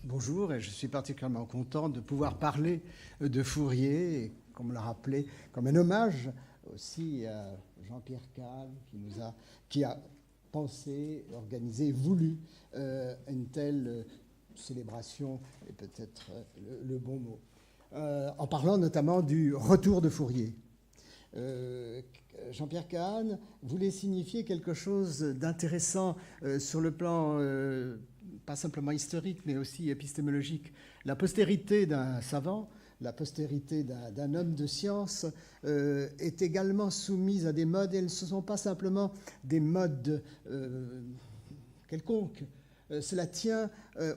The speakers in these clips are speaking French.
Bonjour, et je suis particulièrement content de pouvoir parler de Fourier, et comme l'a rappelé, comme un hommage aussi à Jean-Pierre Kahn, qui a pensé, organisé, voulu une telle célébration, et peut-être le bon mot, en parlant notamment du retour de Fourier. Jean-Pierre Kahn voulait signifier quelque chose d'intéressant sur le plan pas simplement historique, mais aussi épistémologique. La postérité d'un savant, la postérité d'un homme de science est également soumise à des modes, et elles ne sont pas simplement des modes quelconques. Cela tient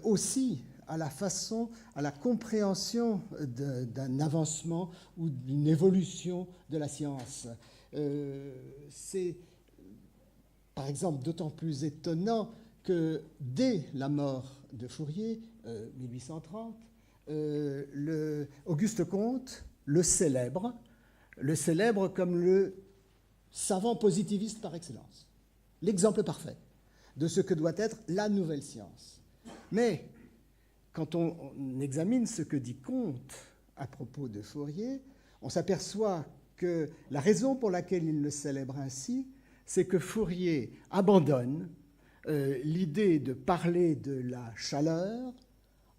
aussi à la façon, à la compréhension d'un avancement ou d'une évolution de la science. C'est, par exemple, d'autant plus étonnant que dès la mort de Fourier, 1830, Auguste Comte le célèbre comme le savant positiviste par excellence, l'exemple parfait de ce que doit être la nouvelle science. Mais quand on examine ce que dit Comte à propos de Fourier, on s'aperçoit que la raison pour laquelle il le célèbre ainsi, c'est que Fourier abandonne l'idée de parler de la chaleur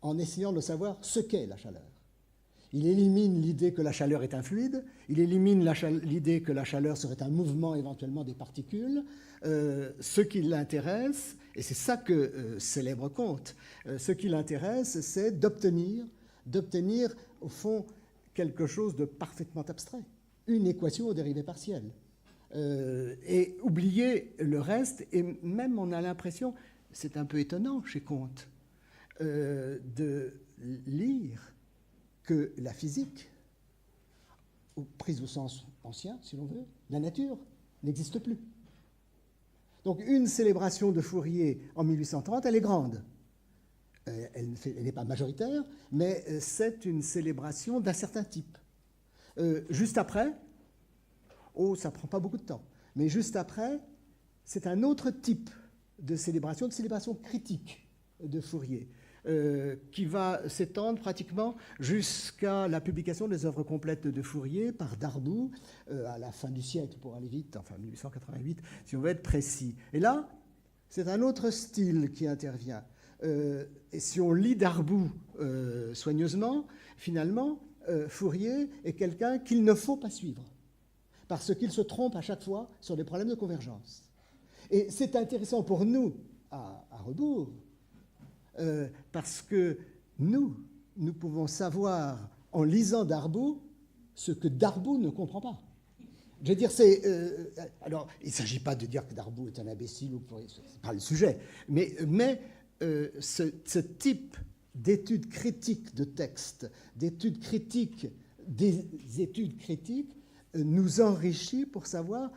en essayant de savoir ce qu'est la chaleur. Il élimine l'idée que la chaleur est un fluide, il élimine l'idée que la chaleur serait un mouvement éventuellement des particules. Ce qui l'intéresse, et c'est ça que célèbre Comte, ce qui l'intéresse, c'est d'obtenir, au fond, quelque chose de parfaitement abstrait, une équation aux dérivées partielles. Et oublier le reste, et même on a l'impression, c'est un peu étonnant chez Comte, de lire que la physique, prise au sens ancien, si l'on veut, la nature, n'existe plus. Donc une célébration de Fourier en 1830, elle est grande. Elle n'est pas majoritaire, mais c'est une célébration d'un certain type. Juste après, ça ne prend pas beaucoup de temps, mais juste après, c'est un autre type de célébration critique de Fourier, qui va s'étendre pratiquement jusqu'à la publication des œuvres complètes de Fourier par Darboux à la fin du siècle, pour aller vite, enfin 1888, si on veut être précis. Et là, c'est un autre style qui intervient. Et si on lit Darboux soigneusement, finalement, Fourier est quelqu'un qu'il ne faut pas suivre, parce qu'il se trompe à chaque fois sur des problèmes de convergence. Et c'est intéressant pour nous, à rebours, parce que nous pouvons savoir, en lisant Darboux, ce que Darboux ne comprend pas. Je veux dire, alors, il ne s'agit pas de dire que Darboux est un imbécile, ce n'est pas le sujet, mais ce type d'études critiques de textes, d'études critiques des études critiques, nous enrichit pour savoir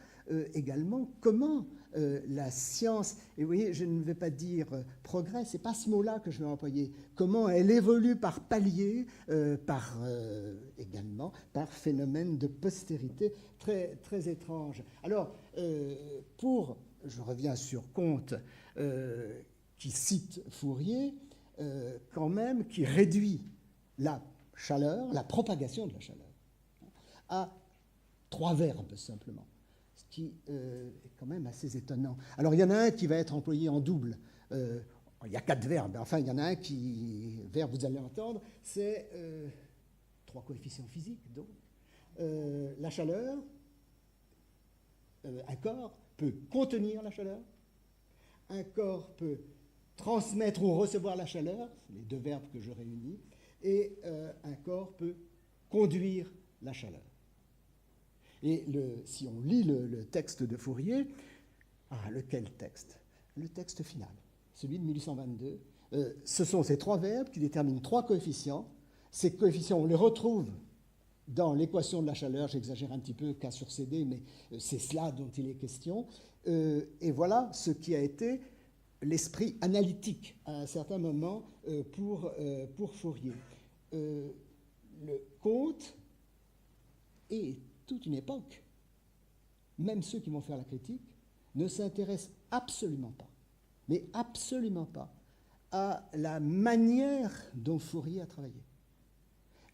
également comment la science, et vous voyez, je ne vais pas dire progrès, ce n'est pas ce mot-là que je vais employer, comment elle évolue par paliers, également par phénomène de postérité très, très étrange. Alors, je reviens sur Comte, qui cite Fourier, quand même, qui réduit la chaleur, la propagation de la chaleur, à 3 verbes simplement, ce qui est quand même assez étonnant. Alors il y en a un qui va être employé en double. Il y a 4 verbes, enfin il y en a un verbe vous allez entendre, c'est 3 coefficients physiques. Donc la chaleur, un corps peut contenir la chaleur, un corps peut transmettre ou recevoir la chaleur, c'est les 2 verbes que je réunis, et un corps peut conduire la chaleur. Et si on lit le texte de Fourier, lequel texte? Le texte final, celui de 1822. Ce sont ces 3 verbes qui déterminent 3 coefficients. Ces coefficients, on les retrouve dans l'équation de la chaleur, j'exagère un petit peu, K sur CD, mais c'est cela dont il est question. Et voilà ce qui a été l'esprit analytique à un certain moment pour Fourier. Le Comte et toute une époque, même ceux qui vont faire la critique, ne s'intéressent absolument pas, mais absolument pas, à la manière dont Fourier a travaillé.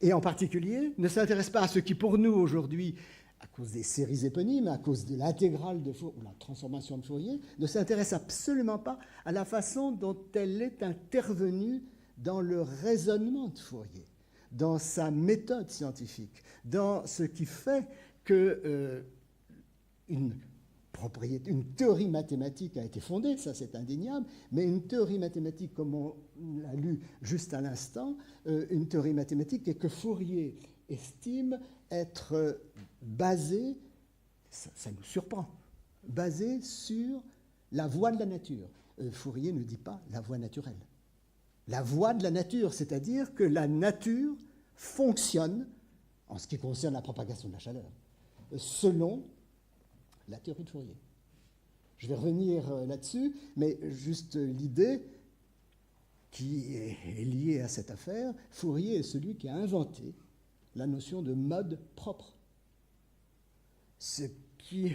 Et en particulier, ne s'intéresse pas à ce qui, pour nous, aujourd'hui, à cause des séries éponymes, à cause de l'intégrale de Fourier, ou la transformation de Fourier, ne s'intéresse absolument pas à la façon dont elle est intervenue dans le raisonnement de Fourier, dans sa méthode scientifique, dans ce qui fait que une théorie mathématique a été fondée, ça c'est indéniable, mais une théorie mathématique, comme on l'a lu juste à l'instant, une théorie mathématique que Fourier estime être basée, ça nous surprend, basée sur la voie de la nature. Fourier ne dit pas la voie naturelle. La voie de la nature, c'est-à-dire que la nature fonctionne, en ce qui concerne la propagation de la chaleur, selon la théorie de Fourier. Je vais revenir là-dessus, mais juste l'idée qui est liée à cette affaire, Fourier est celui qui a inventé la notion de mode propre. Ce qui,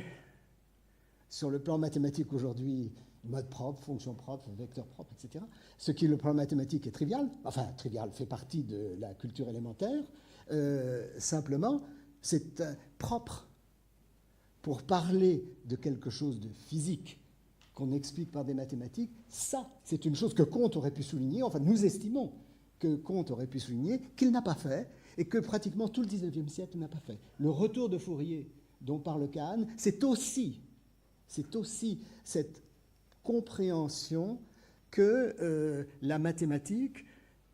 sur le plan mathématique aujourd'hui, mode propre, fonction propre, vecteur propre, etc. Ce qui, le plan mathématique, est trivial, enfin trivial, fait partie de la culture élémentaire, simplement, c'est propre. Pour parler de quelque chose de physique qu'on explique par des mathématiques, ça, c'est une chose que Comte aurait pu souligner, enfin nous estimons que Comte aurait pu souligner, qu'il n'a pas fait, et que pratiquement tout le XIXe siècle n'a pas fait. Le retour de Fourier, dont parle Kahn, c'est aussi cette compréhension que la mathématique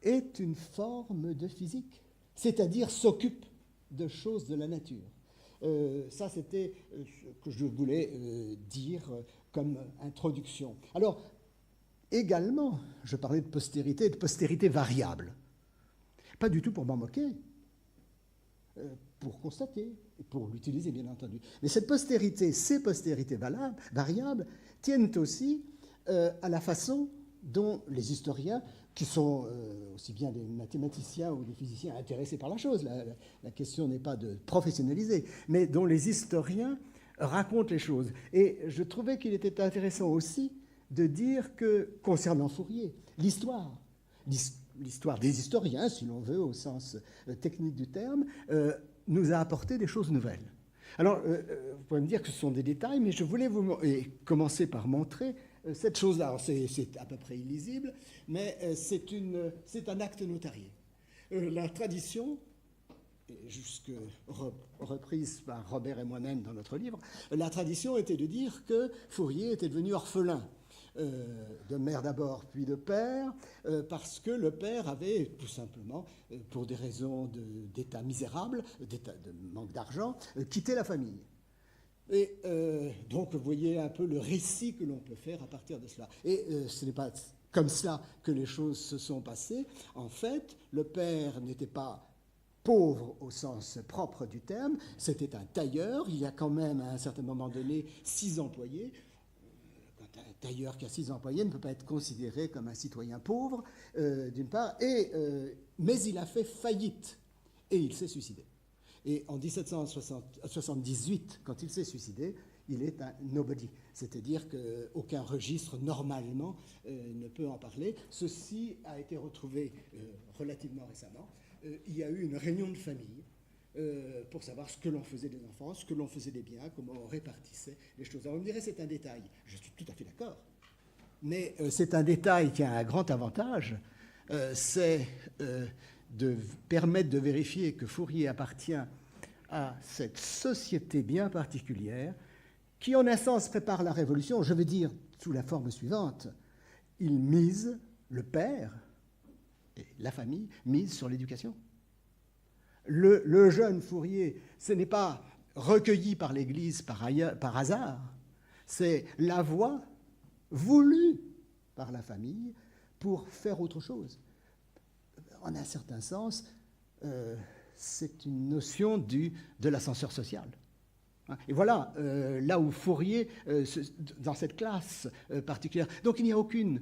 est une forme de physique, c'est-à-dire s'occupe de choses de la nature. Ça, c'était ce que je voulais dire comme introduction. Alors, également, je parlais de postérité variable. Pas du tout pour m'en moquer, pour constater, et pour l'utiliser, bien entendu. Mais cette postérité, ces postérités variables, tiennent aussi à la façon dont les historiens, qui sont aussi bien des mathématiciens ou des physiciens intéressés par la chose, la question n'est pas de professionnaliser, mais dont les historiens racontent les choses. Et je trouvais qu'il était intéressant aussi de dire que, concernant Fourier, l'histoire des historiens, si l'on veut, au sens technique du terme, nous a apporté des choses nouvelles. Alors, vous pouvez me dire que ce sont des détails, mais je voulais commencer par montrer cette chose-là. C'est à peu près illisible, mais c'est un acte notarié. La tradition, jusque reprise par Robert et moi-même dans notre livre, la tradition était de dire que Fourier était devenu orphelin, de mère d'abord, puis de père, parce que le père avait, tout simplement, pour des raisons d'état misérable, de manque d'argent, quitté la famille. Et donc, vous voyez un peu le récit que l'on peut faire à partir de cela. Et ce n'est pas comme cela que les choses se sont passées. En fait, le père n'était pas pauvre au sens propre du terme, c'était un tailleur. Il y a quand même, à un certain moment donné, 6 employés. Quand un tailleur qui a 6 employés ne peut pas être considéré comme un citoyen pauvre, d'une part, mais il a fait faillite et il s'est suicidé. Et en 1778, quand il s'est suicidé, il est un nobody. C'est-à-dire qu'aucun registre, normalement, ne peut en parler. Ceci a été retrouvé relativement récemment. Il y a eu une réunion de famille pour savoir ce que l'on faisait des enfants, ce que l'on faisait des biens, comment on répartissait les choses. Alors on me dirait c'est un détail. Je suis tout à fait d'accord. Mais c'est un détail qui a un grand avantage, c'est de permettre de vérifier que Fourier appartient à cette société bien particulière qui, en un sens, prépare la Révolution. Je veux dire, sous la forme suivante, il mise, le père et la famille, mise sur l'éducation. Le jeune Fourier, ce n'est pas recueilli par l'Église par hasard, c'est la voie voulue par la famille pour faire autre chose. En un certain sens, c'est une notion de l'ascenseur social. Et voilà, là où Fourier, dans cette classe particulière, donc il n'y a aucune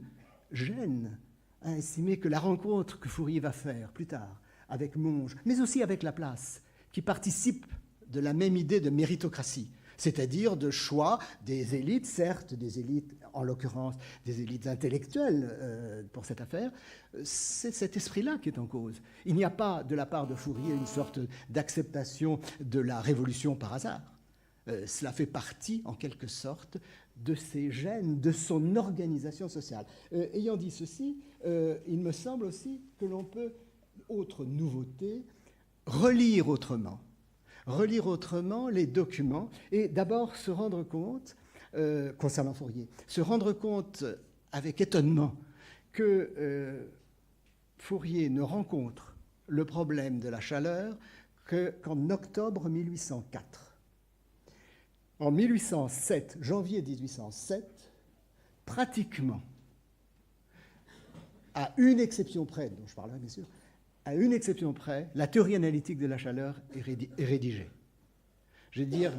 gêne à estimer que la rencontre que Fourier va faire plus tard avec Monge, mais aussi avec Laplace, qui participe de la même idée de méritocratie, c'est-à-dire de choix des élites, certes des élites en l'occurrence des élites intellectuelles pour cette affaire, c'est cet esprit-là qui est en cause. Il n'y a pas de la part de Fourier une sorte d'acceptation de la révolution par hasard. Cela fait partie, en quelque sorte, de ses gènes, de son organisation sociale. Ayant dit ceci, il me semble aussi que l'on peut, autre nouveauté, relire autrement les documents et d'abord se rendre compte, concernant Fourier, se rendre compte avec étonnement que Fourier ne rencontre le problème de la chaleur qu'en octobre 1804. En 1807, janvier 1807, pratiquement, à une exception près, dont je parlerai bien sûr, à une exception près, la théorie analytique de la chaleur est rédigée. Je veux dire,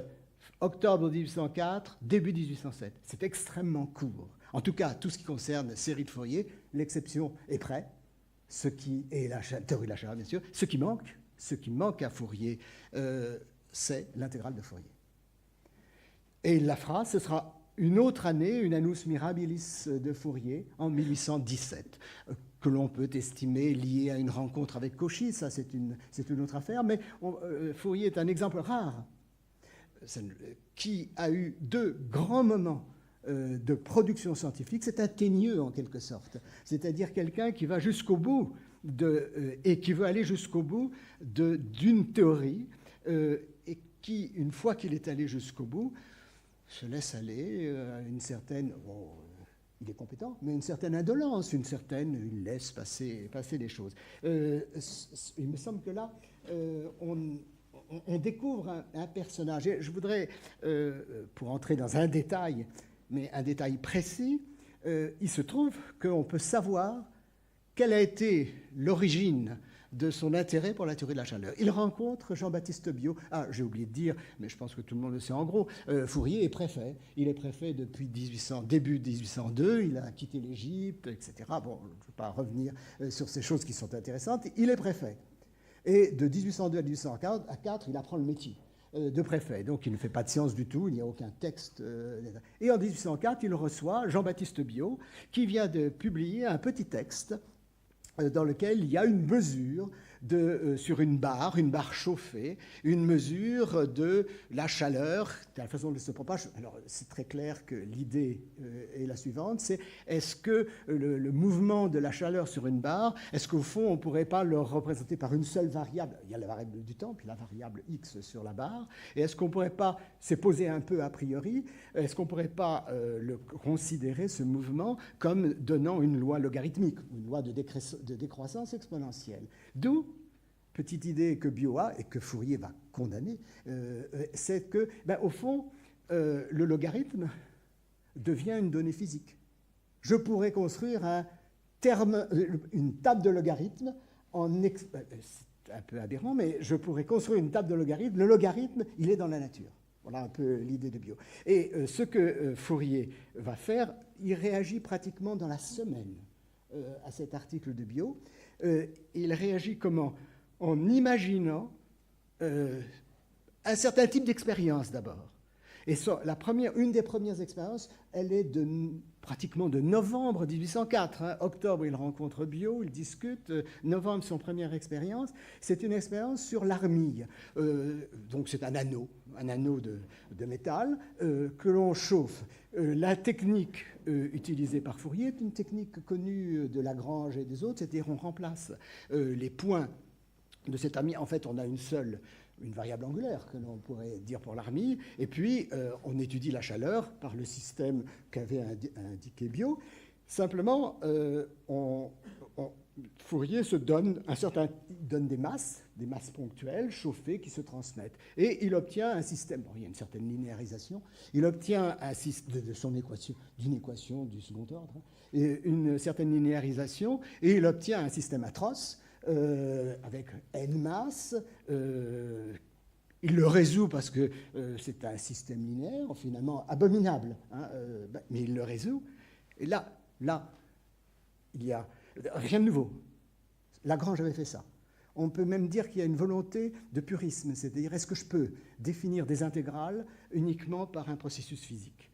octobre 1804, début 1807. C'est extrêmement court. En tout cas, tout ce qui concerne série de Fourier, l'exception est près, ce qui est la théorie de la chaleur, bien sûr. Ce qui manque à Fourier, c'est l'intégrale de Fourier. Et il la fera, ce sera une autre année, une annus mirabilis de Fourier, en 1817, que l'on peut estimer liée à une rencontre avec Cauchy, ça c'est une autre affaire, mais Fourier est un exemple rare qui a eu deux grands moments de production scientifique. C'est un teigneux en quelque sorte, c'est-à-dire quelqu'un qui va jusqu'au bout et qui veut aller jusqu'au bout d'une théorie et qui, une fois qu'il est allé jusqu'au bout, se laisse aller à une certaine, il est compétent, mais une certaine indolence, il laisse passer les choses. Il me semble que là, on découvre un personnage. Et je voudrais, pour entrer dans un détail, mais un détail précis, il se trouve qu'on peut savoir quelle a été l'origine de son intérêt pour la théorie de la chaleur. Il rencontre Jean-Baptiste Biot. Ah, j'ai oublié de dire, mais je pense que tout le monde le sait en gros, Fourier est préfet. Il est préfet depuis début 1802, il a quitté l'Égypte, etc. Bon, je ne vais pas revenir sur ces choses qui sont intéressantes. Il est préfet. Et de 1802 à 1804, il apprend le métier de préfet. Donc il ne fait pas de science du tout, il n'y a aucun texte. Et en 1804, il reçoit Jean-Baptiste Biot, qui vient de publier un petit texte dans lequel il y a une mesure sur une barre chauffée, une mesure de la chaleur, de la façon dont elle se propage. Alors, c'est très clair que l'idée est la suivante, c'est est-ce que le mouvement de la chaleur sur une barre, est-ce qu'au fond, on ne pourrait pas le représenter par une seule variable? Il y a la variable du temps, puis la variable x sur la barre, et est-ce qu'on ne pourrait pas, c'est posé un peu a priori, est-ce qu'on ne pourrait pas considérer ce mouvement comme donnant une loi logarithmique, une loi de décroissance exponentielle? D'où, petite idée que Biot a et que Fourier va condamner, c'est que, au fond, le logarithme devient une donnée physique. Je pourrais construire une table de logarithme c'est un peu aberrant, mais je pourrais construire une table de logarithme. Le logarithme, il est dans la nature. Voilà un peu l'idée de Biot. Et ce que Fourier va faire, il réagit pratiquement dans la semaine à cet article de Biot. Il réagit comment? En imaginant un certain type d'expérience d'abord. Et une des premières expériences, elle est pratiquement de novembre 1804. Hein. Octobre, il rencontre Biot, il discute. Novembre, son première expérience. C'est une expérience sur l'armille. Donc c'est un anneau de métal que l'on chauffe. La technique utilisée par Fourier est une technique connue de Lagrange et des autres, c'est-à-dire on remplace les points de cette armille. En fait, on a une variable angulaire que l'on pourrait dire pour l'armille, et puis on étudie la chaleur par le système qu'avait indiqué Biot. Simplement, Fourier donne des masses ponctuelles chauffées qui se transmettent, et il obtient un système. Bon, il y a une certaine linéarisation. Il obtient d'une équation du second ordre, une certaine linéarisation, et il obtient un système atroce. Avec n masses, il le résout parce que c'est un système linéaire, finalement abominable, hein, mais il le résout. Et là, il y a rien de nouveau. Lagrange avait fait ça. On peut même dire qu'il y a une volonté de purisme, c'est-à-dire est-ce que je peux définir des intégrales uniquement par un processus physique?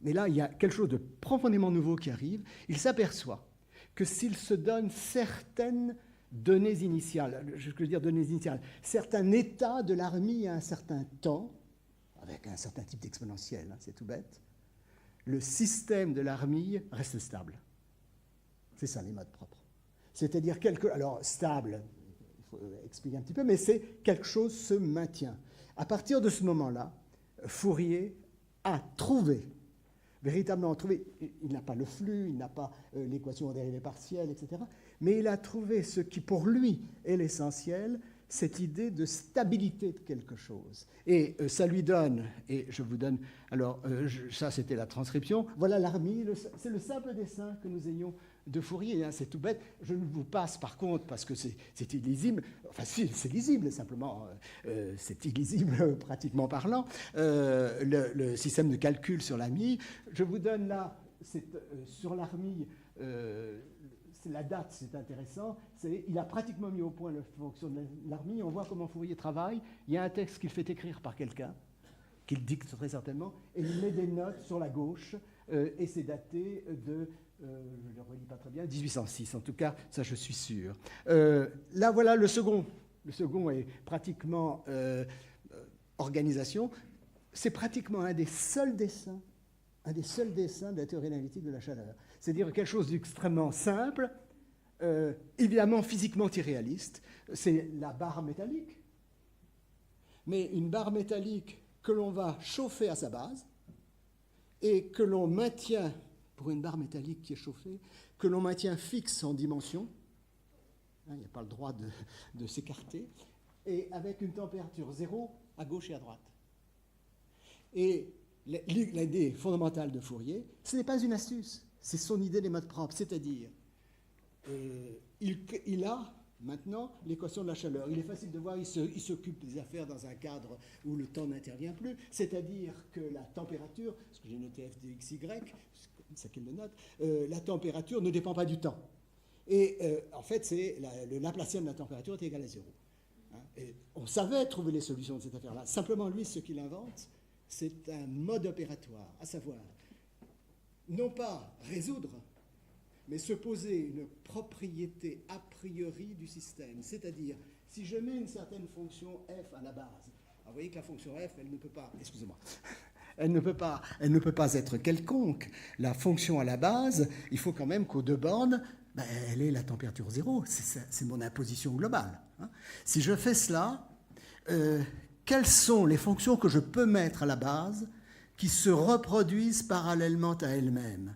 Mais là, il y a quelque chose de profondément nouveau qui arrive. Il s'aperçoit que s'il se donne certaines données initiales, je veux dire données initiales, certains états de l'harmie à un certain temps, avec un certain type d'exponentiel, hein, c'est tout bête, le système de l'harmie reste stable. C'est ça les modes propres. C'est-à-dire alors stable, il faut expliquer un petit peu, mais c'est quelque chose se maintient. À partir de ce moment-là, Fourier a trouvé, véritablement trouvé, il n'a pas le flux, il n'a pas l'équation en dérivée partielle, etc., mais il a trouvé ce qui pour lui est l'essentiel, cette idée de stabilité de quelque chose. Et ça lui donne, et je vous donne, alors ça c'était la transcription, voilà l'harmie, c'est le simple dessin que nous ayons de Fourier, hein, c'est tout bête. Je ne vous passe par contre, parce que c'est illisible, enfin si, c'est lisible simplement, c'est illisible pratiquement parlant, le système de calcul sur l'harmie. Je vous donne là, sur l'harmie, la date, c'est intéressant, il a pratiquement mis au point la fonction de l'harmie, on voit comment Fourier travaille, il y a un texte qu'il fait écrire par quelqu'un, qu'il dicte très certainement, et il met des notes sur la gauche, et c'est daté de, je ne le relis pas très bien, 1806, en tout cas, ça je suis sûr. Là, voilà le second. Le second est pratiquement organisation. C'est pratiquement un des seuls dessins de la théorie analytique de la chaleur. C'est-à-dire quelque chose d'extrêmement simple, évidemment physiquement irréaliste. C'est la barre métallique. Mais une barre métallique que l'on va chauffer à sa base et que l'on maintient, pour une barre métallique qui est chauffée, que l'on maintient fixe en dimension, hein, il n'y a pas le droit de s'écarter, et avec une température zéro à gauche et à droite. Et l'idée fondamentale de Fourier, ce n'est pas une astuce, c'est son idée des modes propres, c'est-à-dire il a maintenant l'équation de la chaleur. Il est facile de voir, il s'occupe des affaires dans un cadre où le temps n'intervient plus, c'est-à-dire que la température, ce que j'ai noté f de xy, c'est qu'il le note, la température ne dépend pas du temps. Et en fait, le Laplacien de la température est égal à 0. Hein, et on savait trouver les solutions de cette affaire-là. Simplement, lui, ce qu'il invente, c'est un mode opératoire, à savoir, non pas résoudre, mais se poser une propriété a priori du système. C'est-à-dire, si je mets une certaine fonction f à la base, alors vous voyez que la fonction f, elle ne peut pas, excusez-moi, elle ne peut pas être quelconque. La fonction à la base, il faut quand même qu'aux deux bornes, elle ait la température zéro. C'est mon imposition globale. Hein. Si je fais cela, quelles sont les fonctions que je peux mettre à la base qui se reproduisent parallèlement à elles-mêmes?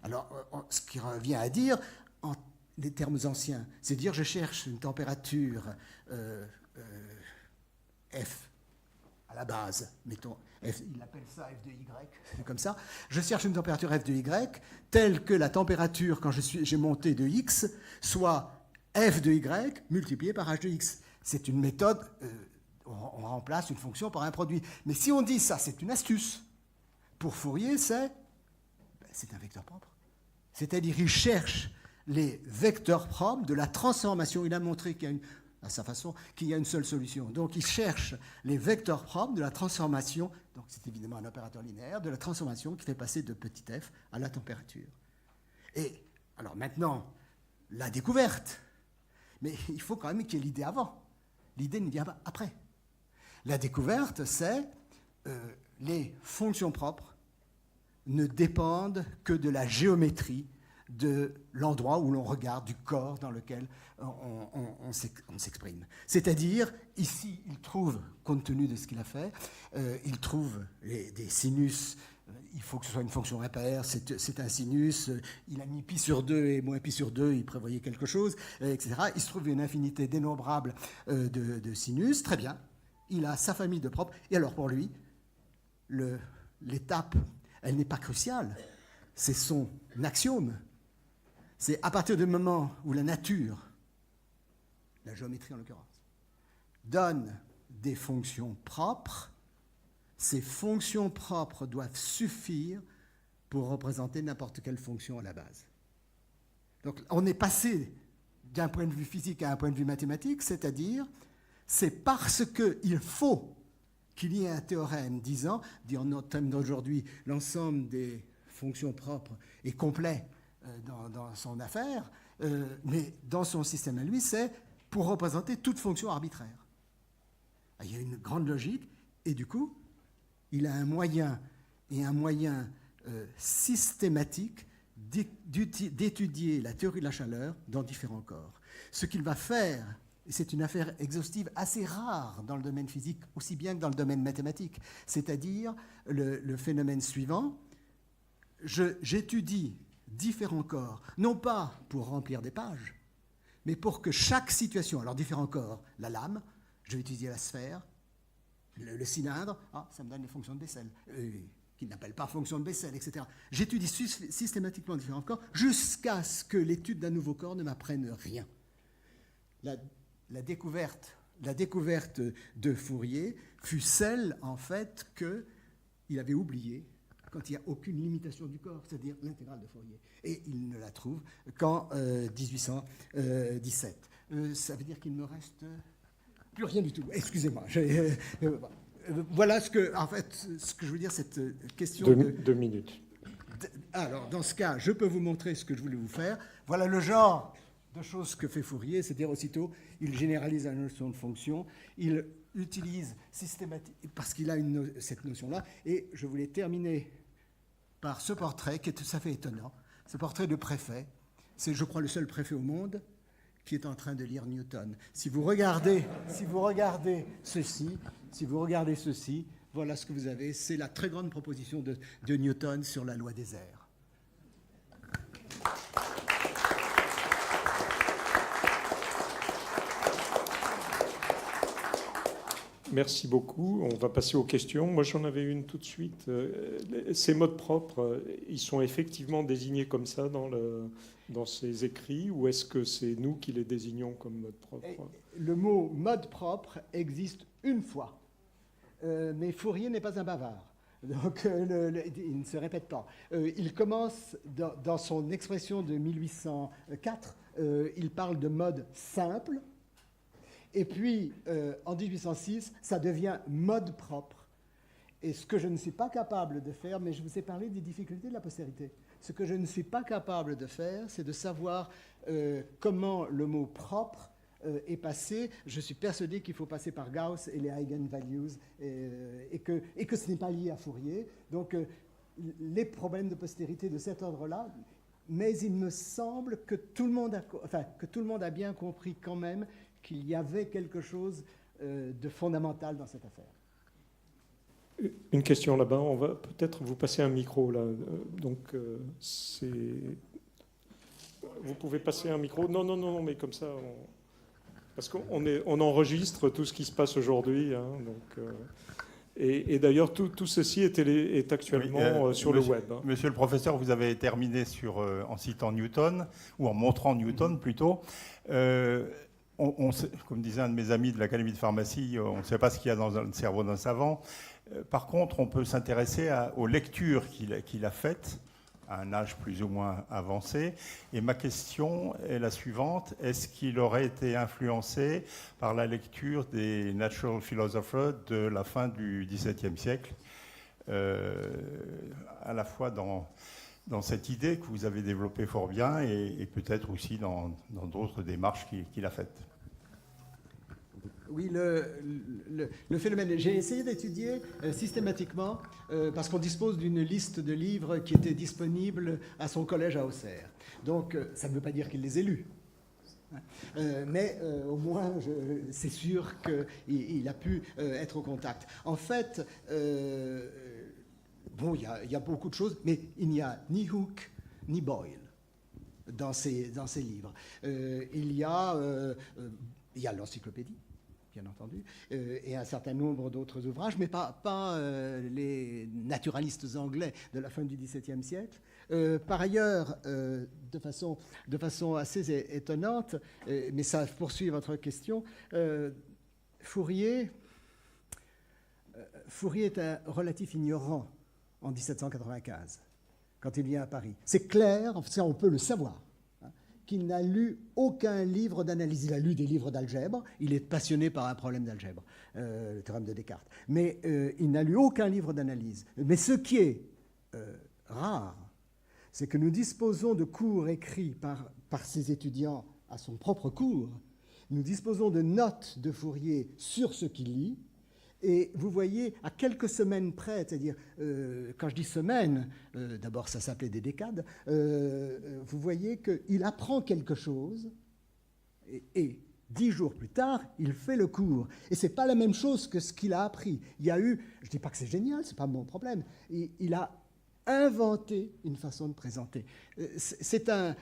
Alors, ce qui revient à dire, en des termes anciens, c'est dire je cherche une température F à la base, mettons, F, il appelle ça F de Y, c'est comme ça. Je cherche une température F de Y telle que la température, quand j'ai monté de X, soit F de Y multiplié par H de X. C'est une méthode, on remplace une fonction par un produit. Mais si on dit ça, c'est une astuce. Pour Fourier, c'est un vecteur propre. C'est-à-dire, il cherche les vecteurs propres de la transformation. Il a montré qu'il y a à sa façon, qu'il y a une seule solution. Donc, il cherche les vecteurs propres de la transformation, donc c'est évidemment un opérateur linéaire, de la transformation qui fait passer de petit f à la température. Et, alors maintenant, la découverte. Mais il faut quand même qu'il y ait l'idée avant. L'idée ne vient pas après. La découverte, c'est les fonctions propres ne dépendent que de la géométrie de l'endroit où l'on regarde, du corps dans lequel on s'exprime. C'est-à-dire, ici, il trouve, compte tenu de ce qu'il a fait, il trouve des sinus, il faut que ce soit une fonction impaire, c'est un sinus, il a mis pi sur 2 et moins pi sur 2, il prévoyait quelque chose, etc. Il se trouve une infinité dénombrable de sinus, très bien, il a sa famille de propres, et alors pour lui, l'étape, elle n'est pas cruciale, c'est son axiome. C'est à partir du moment où la nature, la géométrie en l'occurrence, donne des fonctions propres, ces fonctions propres doivent suffire pour représenter n'importe quelle fonction à la base. Donc on est passé d'un point de vue physique à un point de vue mathématique, c'est-à-dire c'est parce qu'il faut qu'il y ait un théorème disant, dit en notre thème d'aujourd'hui, l'ensemble des fonction propre et complet dans son affaire, mais dans son système à lui, c'est pour représenter toute fonction arbitraire. Il y a une grande logique, et du coup, il a un moyen systématique d'étudier la théorie de la chaleur dans différents corps. Ce qu'il va faire, et c'est une affaire exhaustive assez rare dans le domaine physique, aussi bien que dans le domaine mathématique, c'est-à-dire le phénomène suivant: j'étudie différents corps, non pas pour remplir des pages, mais pour que chaque situation, alors différents corps, la lame, je vais étudier la sphère, le cylindre, ça me donne les fonctions de Bessel, qu'il n'appelle pas fonction de Bessel, etc. J'étudie systématiquement différents corps jusqu'à ce que l'étude d'un nouveau corps ne m'apprenne rien. La découverte de Fourier fut celle, en fait, qu'il avait oubliée quand il n'y a aucune limitation du corps, c'est-à-dire l'intégrale de Fourier. Et il ne la trouve qu'en 1817. Ça veut dire qu'il ne me reste plus rien du tout. Excusez-moi. Voilà ce que je veux dire, cette question Deux minutes. Alors, dans ce cas, je peux vous montrer ce que je voulais vous faire. Voilà le genre de choses que fait Fourier, c'est-à-dire aussitôt, il généralise la notion de fonction, il utilise systématiquement, parce qu'il a cette notion-là, et je voulais terminer par ce portrait qui est tout à fait étonnant, ce portrait de préfet. C'est, je crois, le seul préfet au monde qui est en train de lire Newton. Si vous regardez ceci, voilà ce que vous avez. C'est la très grande proposition de Newton sur la loi des airs. Merci beaucoup. On va passer aux questions. Moi, j'en avais une tout de suite. Ces modes propres, ils sont effectivement désignés comme ça dans ces écrits, ou est-ce que c'est nous qui les désignons comme modes propres ? Le mot mode propre existe une fois, mais Fourier n'est pas un bavard. Donc, il ne se répète pas. Il commence dans son expression de 1804, il parle de mode simple. Et puis, en 1806, ça devient mode propre. Et ce que je ne suis pas capable de faire, mais je vous ai parlé des difficultés de la postérité. Ce que je ne suis pas capable de faire, c'est de savoir comment le mot propre est passé. Je suis persuadé qu'il faut passer par Gauss et les eigenvalues, et que ce n'est pas lié à Fourier. Donc, les problèmes de postérité de cet ordre-là, mais il me semble que tout le monde a bien compris quand même qu'il y avait quelque chose de fondamental dans cette affaire. Une question là-bas. On va peut-être vous passer un micro là. Vous pouvez passer un micro. Non, mais comme ça, parce qu'on enregistre tout ce qui se passe aujourd'hui. Hein, et d'ailleurs, tout ceci est actuellement sur le web. Hein. Monsieur le professeur, vous avez terminé en citant Newton, ou en montrant Newton plutôt. Comme disait un de mes amis de l'Académie de pharmacie, on ne sait pas ce qu'il y a dans le cerveau d'un savant. Par contre, on peut s'intéresser aux lectures qu'il a faites à un âge plus ou moins avancé. Et ma question est la suivante. Est-ce qu'il aurait été influencé par la lecture des natural philosophers de la fin du XVIIe siècle, à la fois dans cette idée que vous avez développée fort bien et peut-être aussi dans d'autres démarches qu'il a faites? Oui, le phénomène. J'ai essayé d'étudier systématiquement, parce qu'on dispose d'une liste de livres qui était disponible à son collège à Auxerre. Donc, ça ne veut pas dire qu'il les ait lus. Mais au moins, c'est sûr qu'il a pu être au contact. En fait, il y a beaucoup de choses, mais il n'y a ni Hooke ni Boyle dans ces livres. Il y a l'encyclopédie, bien entendu, et un certain nombre d'autres ouvrages, mais pas les naturalistes anglais de la fin du XVIIe siècle. Par ailleurs, de façon assez étonnante, mais ça poursuit votre question, Fourier est un relatif ignorant en 1795, quand il vient à Paris. C'est clair, ça on peut le savoir, qu'il n'a lu aucun livre d'analyse. Il a lu des livres d'algèbre, il est passionné par un problème d'algèbre, le théorème de Descartes, mais il n'a lu aucun livre d'analyse. Mais ce qui est rare c'est que nous disposons de cours écrits par ces étudiants à son propre cours. Nous disposons de notes de Fourier sur ce qu'il lit. Et vous voyez, à quelques semaines près, c'est-à-dire, quand je dis semaines, d'abord ça s'appelait des décades, vous voyez qu'il apprend quelque chose et 10 jours plus tard, il fait le cours. Et ce n'est pas la même chose que ce qu'il a appris. Il y a eu, je ne dis pas que c'est génial, ce n'est pas mon problème, il a inventé une façon de présenter. C'est un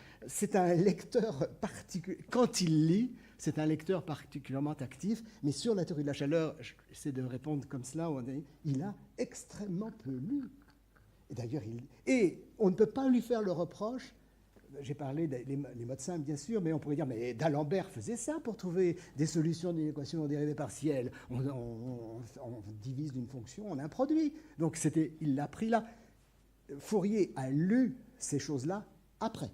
lecteur particulier. Quand il lit, c'est un lecteur particulièrement actif, mais sur la théorie de la chaleur, j'essaie de répondre comme cela, il a extrêmement peu lu. Et d'ailleurs, on ne peut pas lui faire le reproche. J'ai parlé des modes simples, bien sûr, mais on pourrait dire, mais d'Alembert faisait ça pour trouver des solutions d'une équation en dérivée partielle. On divise d'une fonction, on a un produit. Donc il l'a pris là. Fourier a lu ces choses-là après.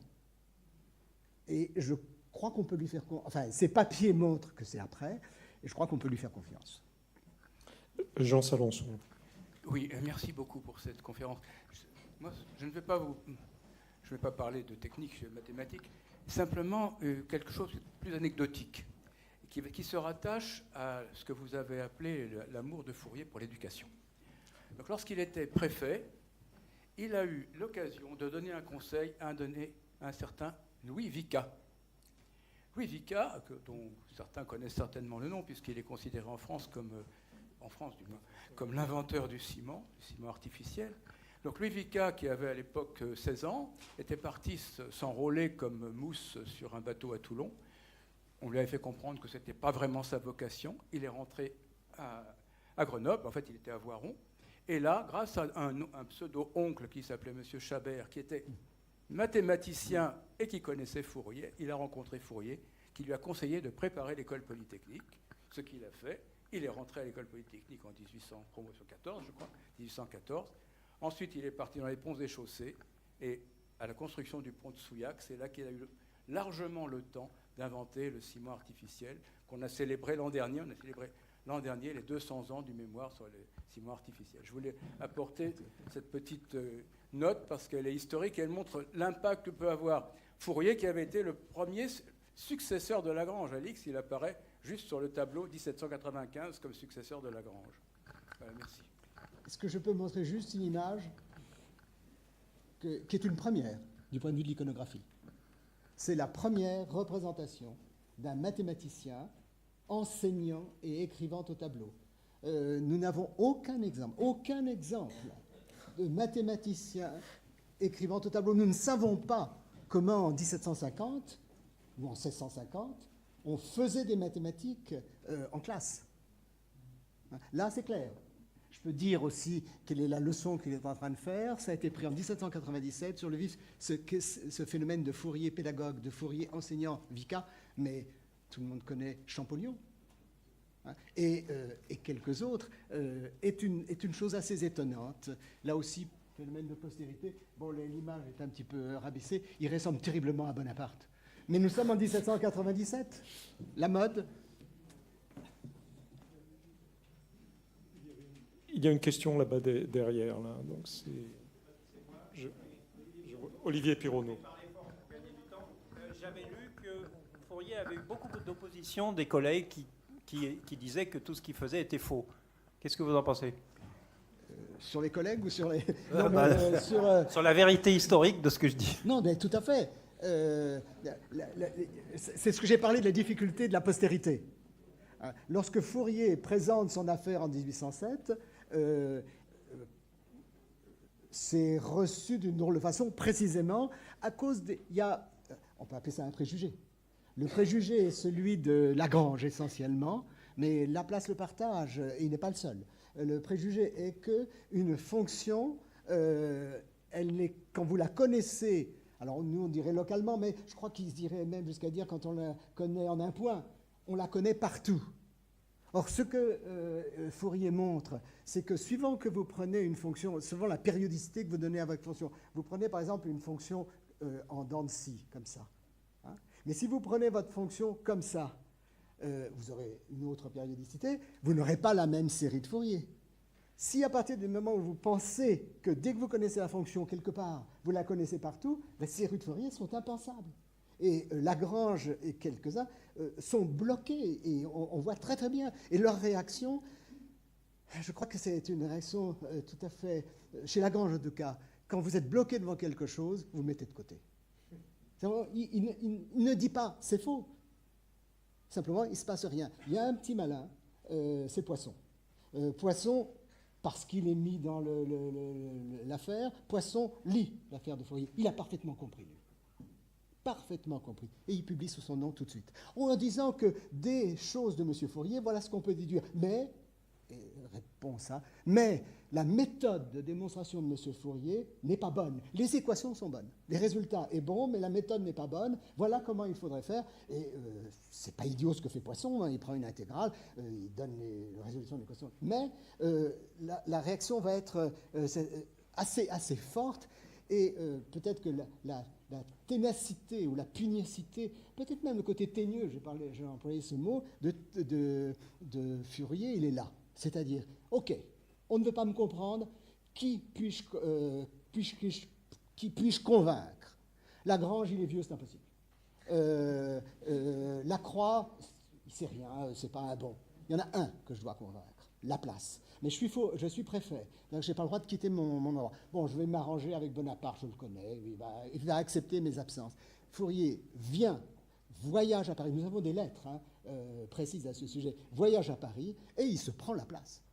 Et je crois qu'on peut lui faire confiance. Enfin, ses papiers montrent que c'est après, et je crois qu'on peut lui faire confiance. Jean Salençon. Oui, merci beaucoup pour cette conférence. Moi, je ne vais pas parler de technique mathématique, simplement quelque chose de plus anecdotique, qui se rattache à ce que vous avez appelé l'amour de Fourier pour l'éducation. Donc, lorsqu'il était préfet, il a eu l'occasion de donner un conseil à un certain Louis Vicat. Louis Vicat, dont certains connaissent certainement le nom, puisqu'il est considéré en France comme l'inventeur du ciment artificiel. Donc Louis Vicat, qui avait à l'époque 16 ans, était parti s'enrôler comme mousse sur un bateau à Toulon. On lui avait fait comprendre que ce n'était pas vraiment sa vocation. Il est rentré à Grenoble, en fait il était à Voiron. Et là, grâce à un pseudo-oncle qui s'appelait M. Chabert, qui était mathématicien et qui connaissait Fourier, il a rencontré Fourier, qui lui a conseillé de préparer l'école polytechnique, ce qu'il a fait. Il est rentré à l'école polytechnique en 1814, je crois, 1814. Ensuite, il est parti dans les ponts et chaussées, et à la construction du pont de Souillac, c'est là qu'il a eu largement le temps d'inventer le ciment artificiel qu'on a célébré l'an dernier. On a célébré l'an dernier les 200 ans du mémoire sur les ciments artificiels. Je voulais apporter cette petite note parce qu'elle est historique et elle montre l'impact que peut avoir Fourier, qui avait été le premier successeur de Lagrange. Alix, il apparaît juste sur le tableau 1795 comme successeur de Lagrange. Voilà, merci. Est-ce que je peux montrer juste une image qui est une première du point de vue de l'iconographie? C'est la première représentation d'un mathématicien enseignant et écrivant au tableau. Nous n'avons aucun exemple de mathématicien écrivant au tableau. Nous ne savons pas comment en 1750 ou en 1650 on faisait des mathématiques en classe. Là, c'est clair. Je peux dire aussi quelle est la leçon qu'il est en train de faire. Ça a été pris en 1797 sur le vif, ce phénomène de Fourier pédagogue, de Fourier enseignant, Vicat, mais tout le monde connaît Champollion. Et quelques autres, est une chose assez étonnante. Là aussi, phénomène de postérité. Bon, l'image est un petit peu rabaissée. Il ressemble terriblement à Bonaparte. Mais nous sommes en 1797. La mode. Il y a une question là-bas derrière. Là. Donc c'est Olivier Pironneau. J'avais lu que Fourier avait eu beaucoup d'opposition des collègues qui disaient que tout ce qu'il faisait était faux. Qu'est-ce que vous en pensez ? Sur les collègues ou sur les... sur la vérité historique de ce que je dis. Non, mais tout à fait. C'est ce que j'ai parlé de la difficulté de la postérité. Lorsque Fourier présente son affaire en 1807, c'est reçu d'une drôle de façon, précisément à cause on peut appeler ça un préjugé. Le préjugé est celui de Lagrange essentiellement, mais Laplace le partage et il n'est pas le seul. Le préjugé est qu'une fonction, quand vous la connaissez, alors nous on dirait localement, mais je crois qu'il se dirait même jusqu'à dire quand on la connaît en un point, on la connaît partout. Or, ce que Fourier montre, c'est que suivant que vous prenez une fonction, suivant la périodicité que vous donnez à votre fonction, vous prenez par exemple une fonction en dents de scie, comme ça. Hein, mais si vous prenez votre fonction comme ça, vous aurez une autre périodicité, vous n'aurez pas la même série de Fourier. Si à partir du moment où vous pensez que dès que vous connaissez la fonction quelque part, vous la connaissez partout, ben, ces rues de Fourier sont impensables. Et Lagrange et quelques-uns sont bloqués, et on voit très très bien. Et leur réaction, je crois que c'est une réaction tout à fait, chez Lagrange en tout cas, quand vous êtes bloqué devant quelque chose, vous mettez de côté. Il ne dit pas, c'est faux. Simplement, il ne se passe rien. Il y a un petit malin, c'est Poisson. Poisson, parce qu'il est mis dans l'affaire, Poisson lit l'affaire de Fourier. Il a parfaitement compris, lui. Parfaitement compris. Et il publie sous son nom tout de suite. En disant que des choses de M. Fourier, voilà ce qu'on peut déduire. Mais, réponse à, mais la méthode de démonstration de M. Fourier n'est pas bonne. Les équations sont bonnes. Les résultats est bon, mais la méthode n'est pas bonne. Voilà comment il faudrait faire. Et c'est pas idiot ce que fait Poisson. Hein. Il prend une intégrale, il donne les résolutions de l'équation. Mais la réaction va être assez forte. Et peut-être que la ténacité ou la pugnacité, peut-être même le côté teigneux, j'ai employé ce mot, de Fourier, il est là. C'est-à-dire, OK, on ne veut pas me comprendre, qui puis-je convaincre? Lagrange, il est vieux, c'est impossible. Lacroix, il ne sait rien, c'est pas un bon. Il y en a un que je dois convaincre, Laplace. Mais je suis préfet, donc je n'ai pas le droit de quitter mon endroit. Bon, je vais m'arranger avec Bonaparte, je le connais, il va accepter mes absences. Fourier vient, voyage à Paris, nous avons des lettres précises à ce sujet, voyage à Paris, et il se prend Laplace.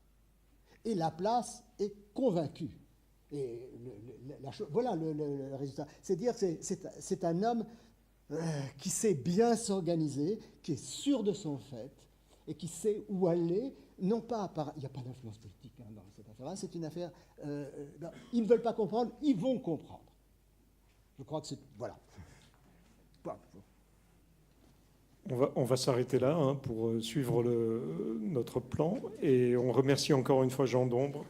Et Laplace est convaincu. Et voilà le résultat. C'est dire, c'est un homme qui sait bien s'organiser, qui est sûr de son fait, et qui sait où aller, non pas par... Il n'y a pas d'influence politique dans cette affaire-là, c'est une affaire... ils ne veulent pas comprendre, ils vont comprendre. Je crois que c'est... Voilà. On va s'arrêter là pour suivre notre plan, et on remercie encore une fois Jean Dombre.